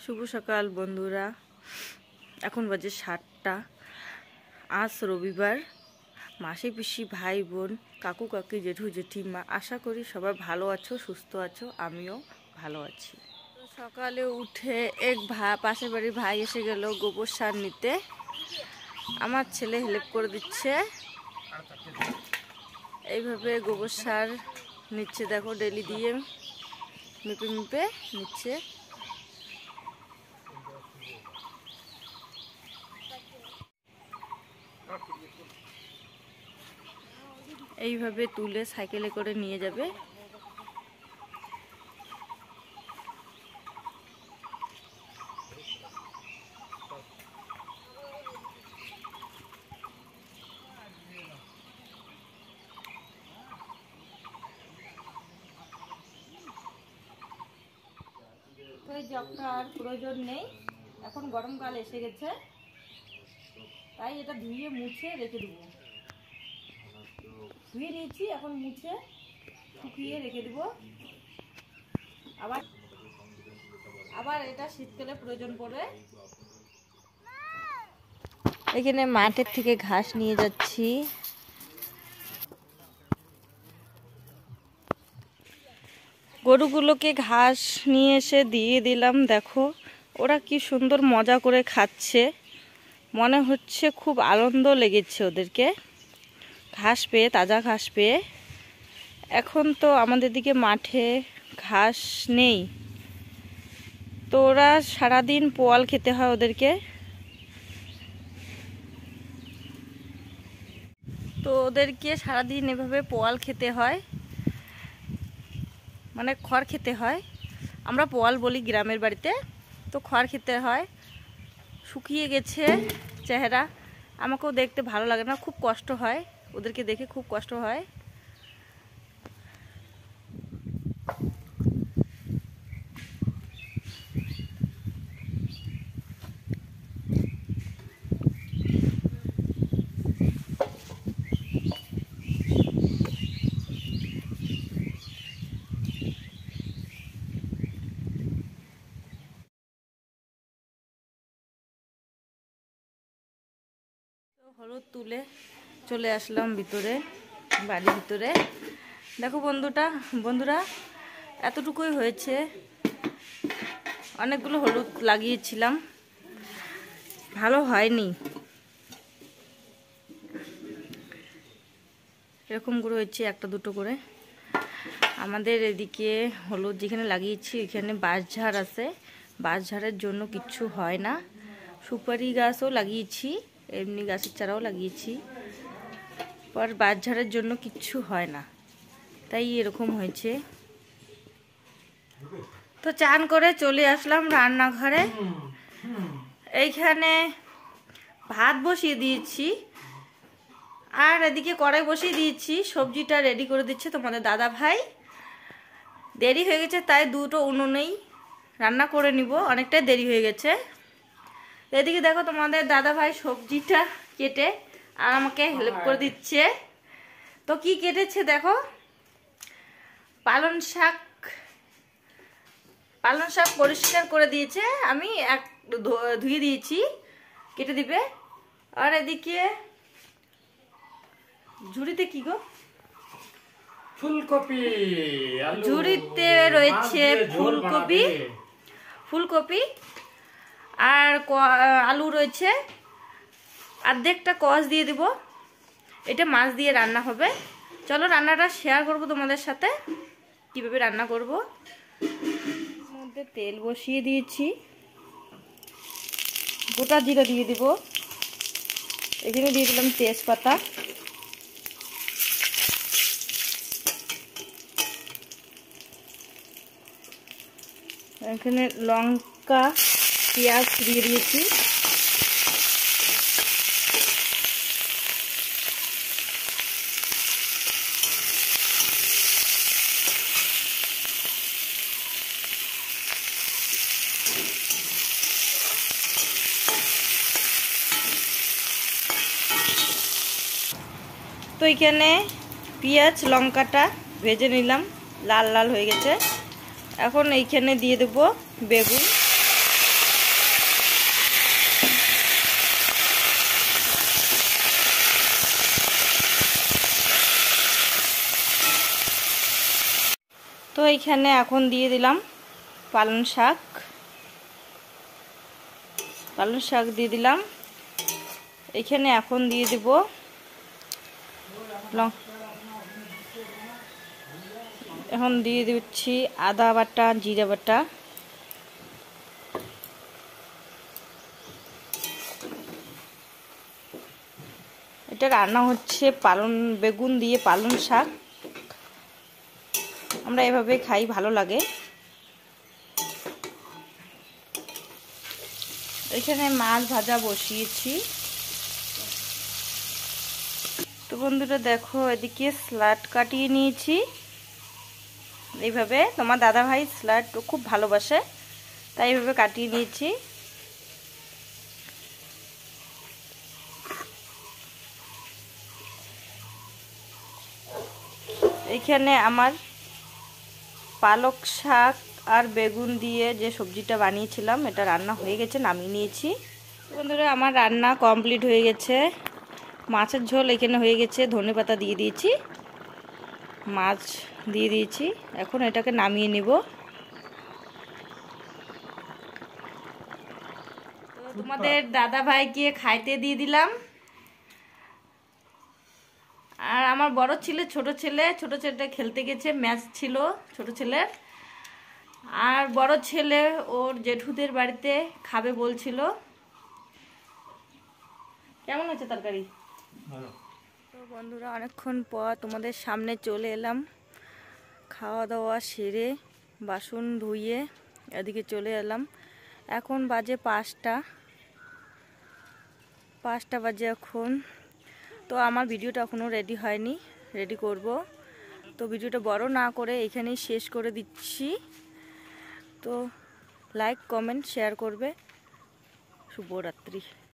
শুভ সকাল বন্ধুরা, এখন বাজে 7টা। আজ রবিবার। মাসি পিসি ভাই বোন কাকু কাকি জেঠু জেঠিমা, আশা করি সবাই ভালো আছো, সুস্থ আছো। আমিও ভালো আছি। তো সকালে উঠে পাশের বাড়ির ভাই এসে গেল গোবর সার নিতে। আমার ছেলে হেল্প করে দিচ্ছে। এইভাবে গোবর সার নিচ্ছে, দেখো ডেলি দিয়ে মেপে মেপে নিচ্ছে। এইভাবে তুলে সাইকেলে করে নিয়ে যাবে। তো এই জগটা আর প্রয়োজন নেই, এখন গরমকাল এসে গেছে, তাই এটা ধুয়ে মুছে রেখে দেবো। ধুয়ে নিয়েছি, এখন মুছে শুকিয়ে রেখে দেবো। আবার এটা শীতকালে প্রয়োজন পড়বে। এখানে মাঠের থেকে ঘাস নিয়ে যাচ্ছি। গরুগুলোকে ঘাস নিয়ে এসে দিয়ে দিলাম। দেখো ওরা কি সুন্দর মজা করে খাচ্ছে, মনে হচ্ছে খুব আনন্দ লেগেছে ওদেরকে ঘাস পেয়ে, তাজা ঘাস পেয়ে। এখন তো আমাদের দিকে মাঠে ঘাস নেই, তো ওরা সারাদিন পোয়াল খেতে হয় ওদেরকে। তো ওদেরকে সারাদিন এভাবে পোয়াল খেতে হয়, মানে খড় খেতে হয়। আমরা পোয়াল বলি গ্রামের বাড়িতে। তো খড় খেতে হয়। শুকিয়ে গেছে চেহারা, আমাকেও দেখতে ভালো লাগে না, খুব কষ্ট হয়, ওদেরকে দেখে খুব কষ্ট হয়। হলুদ তুলে চলে আসলাম ভিতরে, বাড়ির ভিতরে। দেখো বন্ধুরা এতটুকুই হয়েছে। অনেকগুলো হলুদ লাগিয়েছিলাম, ভালো হয়নি। এরকম করে হয়েছে, একটা দুটো করে। আমাদের এদিকে হলুদ যেখানে লাগিয়েছি এখানে বাঁশঝাড় আছে, বাঁশঝাড়ের জন্য কিচ্ছু হয় না। সুপারি গাছও লাগিয়েছি, এমনি গাছের চারাও লাগিয়েছি, পর বাঁশঝাড়ের জন্য কিচ্ছু হয় না, তাই এরকম হয়েছে। তো চান করে চলে আসলাম রান্নাঘরে। এইখানে ভাত বসিয়ে দিয়েছি, আর এদিকে কড়াই বসিয়ে দিয়েছি। সবজিটা রেডি করে দিচ্ছে তোমাদের দাদা ভাই। দেরি হয়ে গেছে তাই দুটো উনুনেই রান্না করে নিব, অনেকটাই দেরি হয়ে গেছে। এদিকে দেখো তোমাদের দাদা ভাই সবজিটা কেটে আর আমাকে হেল্প করে দিচ্ছে। তো কি কেটেছে দেখো, পালং শাক পরিষ্কার করে দিয়েছে, আমি ধুয়ে দিয়েছি, কেটে দিবে। আর এদিকে ঝুড়িতে কি গো, ফুলকপি, ঝুড়িতে রয়েছে ফুলকপি আর আলু রয়েছে। অর্ধেকটা কষ দিয়ে দিব, এটা মাছ দিয়ে রান্না হবে। চলো রান্নাটা শেয়ার করব তোমাদের সাথে, কিভাবে রান্না করব। মধ্যে তেল বসিয়ে দিয়েছি, গোটা জিরা দিয়ে দিব। এখানে দিয়ে দিলাম তেজপাতা, এখানে লঙ্কা পেঁয়াজ দিয়ে দিয়েছি। তো এখানে পেঁয়াজ লঙ্কাটা ভেজে নিলাম, লাল লাল হয়ে গেছে। এখন এইখানে দিয়ে দেব বেগুন। তো এইখানে এখন দিয়ে দিলাম পালং শাক দিয়ে দিলাম। এখানে এখন দিয়ে দেব এখন দিয়ে দিচ্ছি আদা বাটা, জিরা বাটা। এটা রান্না হচ্ছে বেগুন দিয়ে পালং শাক। আমরা এভাবে খাই, ভালো লাগে। এখানে মাছ ভাজা বসিয়েছি। তো বন্ধুরা দেখো, এদিকে স্যালাড কাটিয়ে নিয়েছি। এইভাবে তোমার দাদা ভাই স্যালাড খুব ভালোবাসে, তাই এইভাবে কাটিয়ে নিয়েছি। এইখানে আমার পালক শাক আর বেগুন দিয়ে যে সবজিটা বানিয়েছিলাম এটা রান্না হয়ে গেছে, নামিয়ে নিয়েছি। বন্ধুরা আমার রান্না কমপ্লিট হয়ে গেছে। মাছের ঝোল এখানে হয়ে গেছে, ধনেপাতা দিয়ে দিয়েছি, মাছ দিয়ে দিয়েছি। এখন এটাকে নামিয়ে নিব। তো তোমাদের দাদা ভাইকে খাইতে দিয়ে দিলাম। আর আমার বড় ছেলে ছোট ছেলেটা খেলতে গেছে, ম্যাচ ছিল ছোট ছেলের। আর বড় ছেলে ওর জেঠুদের বাড়িতে খাবে বলছিল। কেমন হচ্ছে তরকারি? তো বন্ধুরা অনেকক্ষণ পর তোমাদের সামনে চলে এলাম। খাওয়া দাওয়া সেরে বাসন ধুয়ে এদিকে চলে এলাম। এখন বাজে 5টা বাজে এখন। তো আমার ভিডিওটা এখনও রেডি হয়নি, রেডি করব। তো ভিডিওটা বড় না করে এখানেই শেষ করে দিচ্ছি। তো লাইক, কমেন্ট, শেয়ার করবে। শুভরাত্রি।